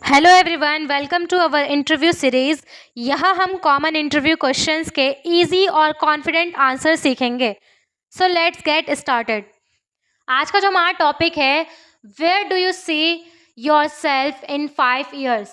Hello everyone, welcome to our interview series. यहाँ हम common interview questions के easy और कॉन्फिडेंट आंसर सीखेंगे। So let's get started. आज का जो हमारा टॉपिक है, where do you see yourself in 5 years।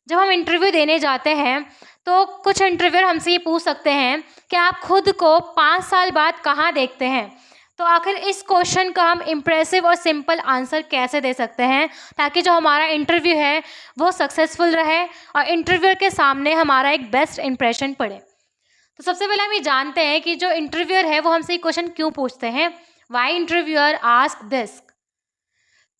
जब हम इंटरव्यू देने जाते हैं तो कुछ इंटरव्यूअर हमसे ये पूछ सकते हैं कि आप खुद को 5 साल बाद कहाँ देखते हैं। तो आखिर इस क्वेश्चन का हम इम्प्रेसिव और सिंपल आंसर कैसे दे सकते हैं ताकि जो हमारा इंटरव्यू है वो सक्सेसफुल रहे और इंटरव्यूअर के सामने हमारा एक बेस्ट इंप्रेशन पड़े। तो सबसे पहले हम ये जानते हैं कि जो इंटरव्यूअर है वो हमसे ये क्वेश्चन क्यों पूछते हैं। Why interviewer ask this?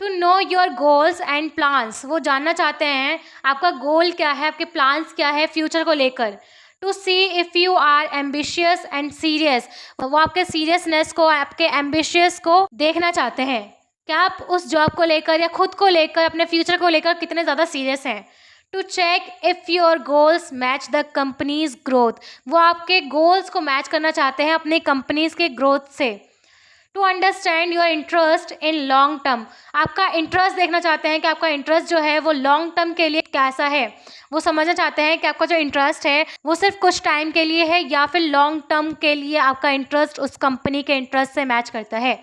To know your goals and plans. वो जानना चाहते हैं आपका गोल क्या है, आपके प्लान्स क्या है फ्यूचर को लेकर। To see if you are ambitious and serious. वो आपके सीरियसनेस को, आपके एम्बिशियस को देखना चाहते हैं। क्या आप उस जॉब को लेकर या खुद को लेकर, अपने फ्यूचर को लेकर कितने ज़्यादा सीरियस हैं। To check if your goals match the company's growth. वो आपके गोल्स को मैच करना चाहते हैं अपनी कंपनीज के ग्रोथ से। To understand your interest in long term. आपका इंटरेस्ट देखना चाहते हैं कि आपका इंटरेस्ट जो है वो लॉन्ग टर्म के लिए कैसा है। वो समझना चाहते हैं कि आपका जो इंटरेस्ट है वो सिर्फ कुछ टाइम के लिए है या फिर लॉन्ग टर्म के लिए आपका इंटरेस्ट उस कंपनी के इंटरेस्ट से मैच करता है।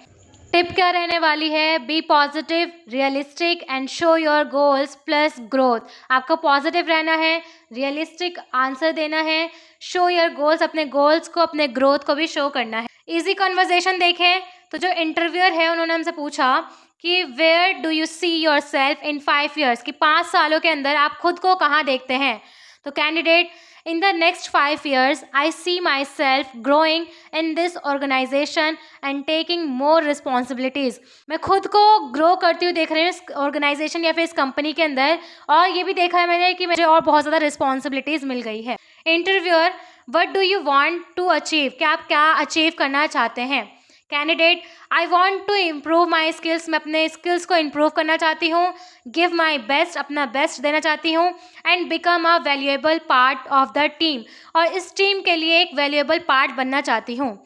टिप क्या रहने वाली है? Be positive, realistic and show your goals plus growth. आपको पॉजिटिव रहना है, रियलिस्टिक आंसर देना है, शो योर गोल्स, अपने गोल्स को, अपने ग्रोथ को भी शो करना है। इजी कन्वर्सेशन देखें तो जो इंटरव्यूअर है उन्होंने हमसे पूछा कि where do you see yourself in 5 years, कि 5 सालों के अंदर आप खुद को कहाँ देखते हैं। तो candidate, in the next 5 years I see myself growing in this organisation and taking more responsibilities. मैं खुद को ग्रो करती हुई देख रही हूँ इस ऑर्गेनाइजेशन या फिर इस कंपनी के अंदर, और ये भी देखा है मैंने कि मुझे और बहुत ज़्यादा रिस्पॉन्सिबिलिटीज़ मिल गई है। Interviewer, what do you want to achieve? क्या आप क्या अचीव करना चाहते हैं। Candidate, I want to improve my skills. मैं अपने स्किल्स को इम्प्रूव करना चाहती हूँ। गिव माई बेस्ट, अपना बेस्ट देना चाहती हूँ। And become a valuable part of the team, और इस टीम के लिए एक वैल्यूएबल पार्ट बनना चाहती हूँ।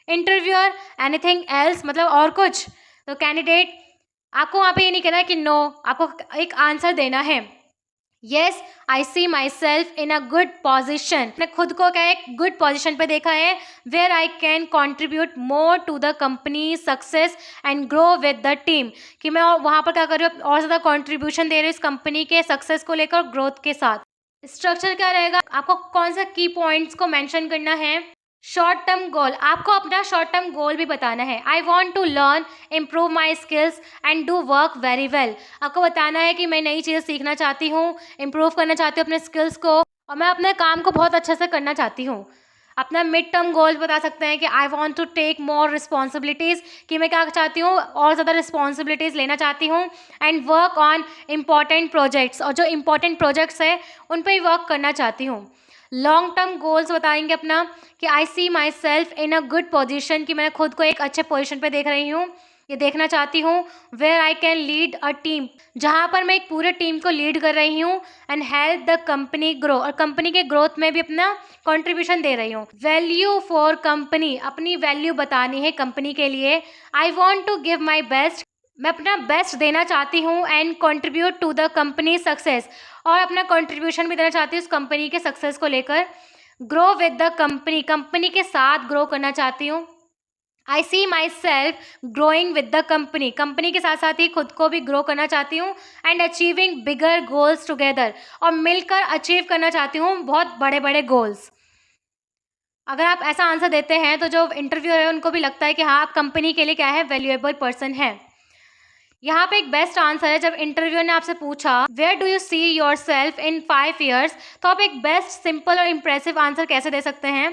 इंटरव्यूअर, एनीथिंग एल्स, मतलब और कुछ। तो कैंडिडेट, आपको वहाँ पे ये नहीं कहना है कि नो, आपको एक आंसर देना है। Yes, I see myself in a good position. मैं खुद को क्या एक गुड पोजिशन पे देखा है, where I can contribute more to the company success and grow with the team. कि मैं वहाँ पर क्या कर रही हूँ, और ज़्यादा कॉन्ट्रीब्यूशन दे रही हूँ इस कंपनी के सक्सेस को लेकर, ग्रोथ के साथ। स्ट्रक्चर क्या रहेगा, आपको कौन सा की पॉइंट्स को मेंशन करना है। शॉर्ट टर्म गोल, आपको अपना शॉर्ट टर्म गोल भी बताना है। I want to learn, improve my skills and do work very well. आपको बताना है कि मैं नई चीज़ें सीखना चाहती हूँ, इम्प्रूव करना चाहती हूँ अपने स्किल्स को, और मैं अपने काम को बहुत अच्छे से करना चाहती हूँ। अपना मिड टर्म गोल बता सकते हैं कि I want to take more responsibilities, कि मैं क्या चाहती हूँ, और ज़्यादा रिस्पॉन्सिबिलिटीज़ लेना चाहती हूँ। And work on important projects, और जो इम्पॉर्टेंट प्रोजेक्ट्स है उन पर ही वर्क करना चाहती हूँ। लॉन्ग टर्म गोल्स बताएंगे अपना कि I see myself in a good position, कि मैं खुद को एक अच्छे पोजिशन पे देख रही हूँ, ये देखना चाहती हूँ। Where I can lead a team, जहाँ पर मैं एक पूरे टीम को लीड कर रही हूँ। And help the company grow, और कंपनी के ग्रोथ में भी अपना कंट्रीब्यूशन दे रही हूँ। वैल्यू फॉर कंपनी, अपनी वैल्यू बतानी है कंपनी के लिए। I want to give my best, मैं अपना बेस्ट देना चाहती हूँ। And contribute to the company success, और अपना कंट्रीब्यूशन भी देना चाहती हूँ उस कंपनी के सक्सेस को लेकर। Grow with the company, company के साथ ग्रो करना चाहती हूँ। I see myself growing with the company, company के साथ साथ ही खुद को भी ग्रो करना चाहती हूँ। And achieving bigger goals together, और मिलकर अचीव करना चाहती हूँ बहुत बड़े बड़े गोल्स। अगर आप ऐसा आंसर देते हैं तो जो इंटरव्यू है उनको भी लगता है कि हाँ, आप कंपनी के लिए क्या है, वैल्यूएबल पर्सन है। यहाँ पे एक बेस्ट आंसर है, जब इंटरव्यू ने आपसे पूछा where do you see yourself in 5 years, तो आप एक बेस्ट, सिंपल और इम्प्रेसिव आंसर कैसे दे सकते हैं।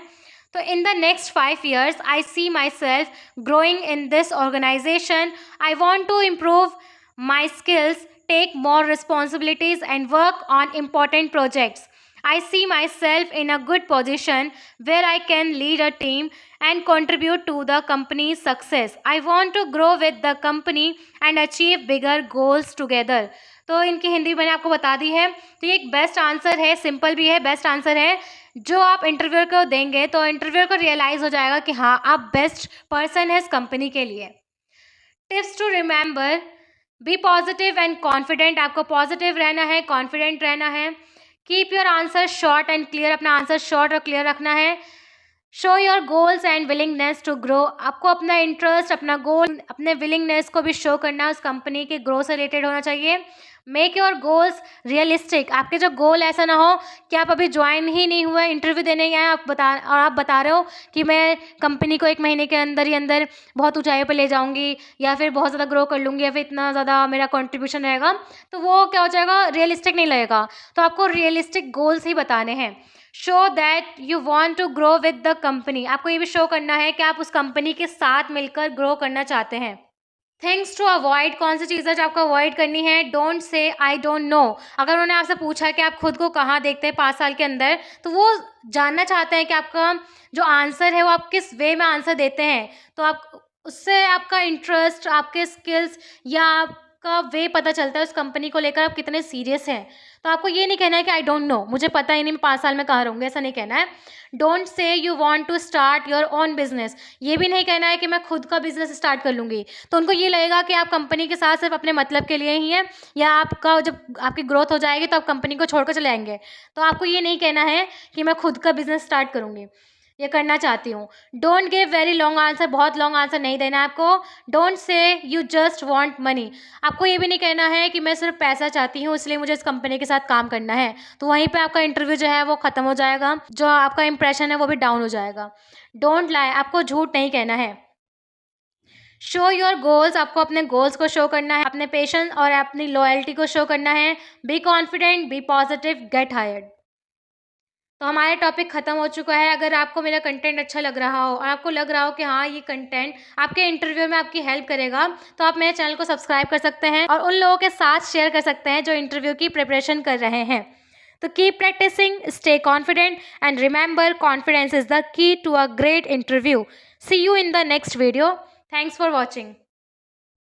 तो in the next 5 years I see myself growing in this organisation. I want to improve my skills, take more responsibilities and work on important projects. I see myself in a good position where I can lead a team and contribute to the company's success. I want to grow with the company and achieve bigger goals together. तो इनकी हिंदी मैंने आपको बता दी है। तो ये एक best answer है, सिंपल भी है, बेस्ट आंसर है जो आप इंटरव्यूअर को देंगे तो इंटरव्यूअर को रियलाइज़ हो जाएगा कि हाँ, आप बेस्ट पर्सन है इस कंपनी के लिए। Tips to remember, be positive and confident, आपको पॉजिटिव रहना है, कॉन्फिडेंट रहना है। Keep your answer short and clear, अपना आंसर शॉर्ट और क्लियर रखना है। Show your goals and willingness to grow, आपको अपना इंटरेस्ट, अपना गोल, अपने विलिंगनेस को भी शो करना है, उस कंपनी के ग्रो से रिलेटेड होना चाहिए। मेक योर गोल्स रियलिस्टिक, आपके जो गोल ऐसा ना हो कि आप अभी ज्वाइन ही नहीं हुए, इंटरव्यू देने ही आए आप बता रहे हो कि मैं कंपनी को 1 महीने के अंदर ही अंदर बहुत ऊंचाई पर ले जाऊंगी या फिर बहुत ज़्यादा ग्रो कर लूँगी या फिर इतना ज़्यादा मेरा कॉन्ट्रीब्यूशन रहेगा, तो वो क्या हो जाएगा, रियलिस्टिक नहीं लगेगा। तो आपको रियलिस्टिक गोल्स ही बताने हैं। Show that you want to grow with the company, आपको ये भी शो करना है कि आप उस कंपनी के साथ मिलकर ग्रो करना चाहते हैं। थिंग्स टू अवॉइड, कौन सी चीज़ें जो आपको अवॉइड करनी है। डोंट से आई डोंट नो, अगर उन्होंने आपसे पूछा कि आप खुद को कहाँ देखते हैं 5 साल के अंदर, तो वो जानना चाहते हैं कि आपका जो आंसर है वो आप किस वे में आंसर देते हैं, तो आप उससे आपका इंटरेस्ट, आपके स्किल्स या आपका वे पता चलता है उस कंपनी को लेकर आप कितने सीरियस हैं। तो आपको ये नहीं कहना है कि आई डोंट नो, मुझे पता ही नहीं मैं 5 साल में कहाँ रहूँगी, ऐसा नहीं कहना है। Don't say you want to start your own business, ये भी नहीं कहना है कि मैं खुद का बिजनेस स्टार्ट कर लूँगी, तो उनको ये लगेगा कि आप कंपनी के साथ सिर्फ अपने मतलब के लिए ही हैं, या आपका जब आपकी ग्रोथ हो जाएगी तो आप कंपनी को छोड़कर चले आएंगे। तो आपको ये नहीं कहना है कि मैं खुद का बिजनेस स्टार्ट करूँगी, ये करना चाहती हूँ। Don't give very long answer, बहुत लॉन्ग आंसर नहीं देना है आपको। Don't say you just want money, आपको ये भी नहीं कहना है कि मैं सिर्फ पैसा चाहती हूँ इसलिए मुझे इस कंपनी के साथ काम करना है, तो वहीं पे आपका इंटरव्यू जो है वो ख़त्म हो जाएगा, जो आपका इंप्रेशन है वो भी डाउन हो जाएगा। डोंट लाई, आपको झूठ नहीं कहना है। शो योर गोल्स, आपको अपने गोल्स को शो करना है, अपने पेशेंस और अपनी लॉयल्टी को शो करना है। Be confident, be positive, get hired. तो हमारा टॉपिक ख़त्म हो चुका है। अगर आपको मेरा कंटेंट अच्छा लग रहा हो और आपको लग रहा हो कि हाँ ये कंटेंट आपके इंटरव्यू में आपकी हेल्प करेगा, तो आप मेरे चैनल को सब्सक्राइब कर सकते हैं और उन लोगों के साथ शेयर कर सकते हैं जो इंटरव्यू की प्रिपरेशन कर रहे हैं। तो keep practising, stay confident and remember, confidence is the key to a great interview. See you in the next video. Thanks for watching.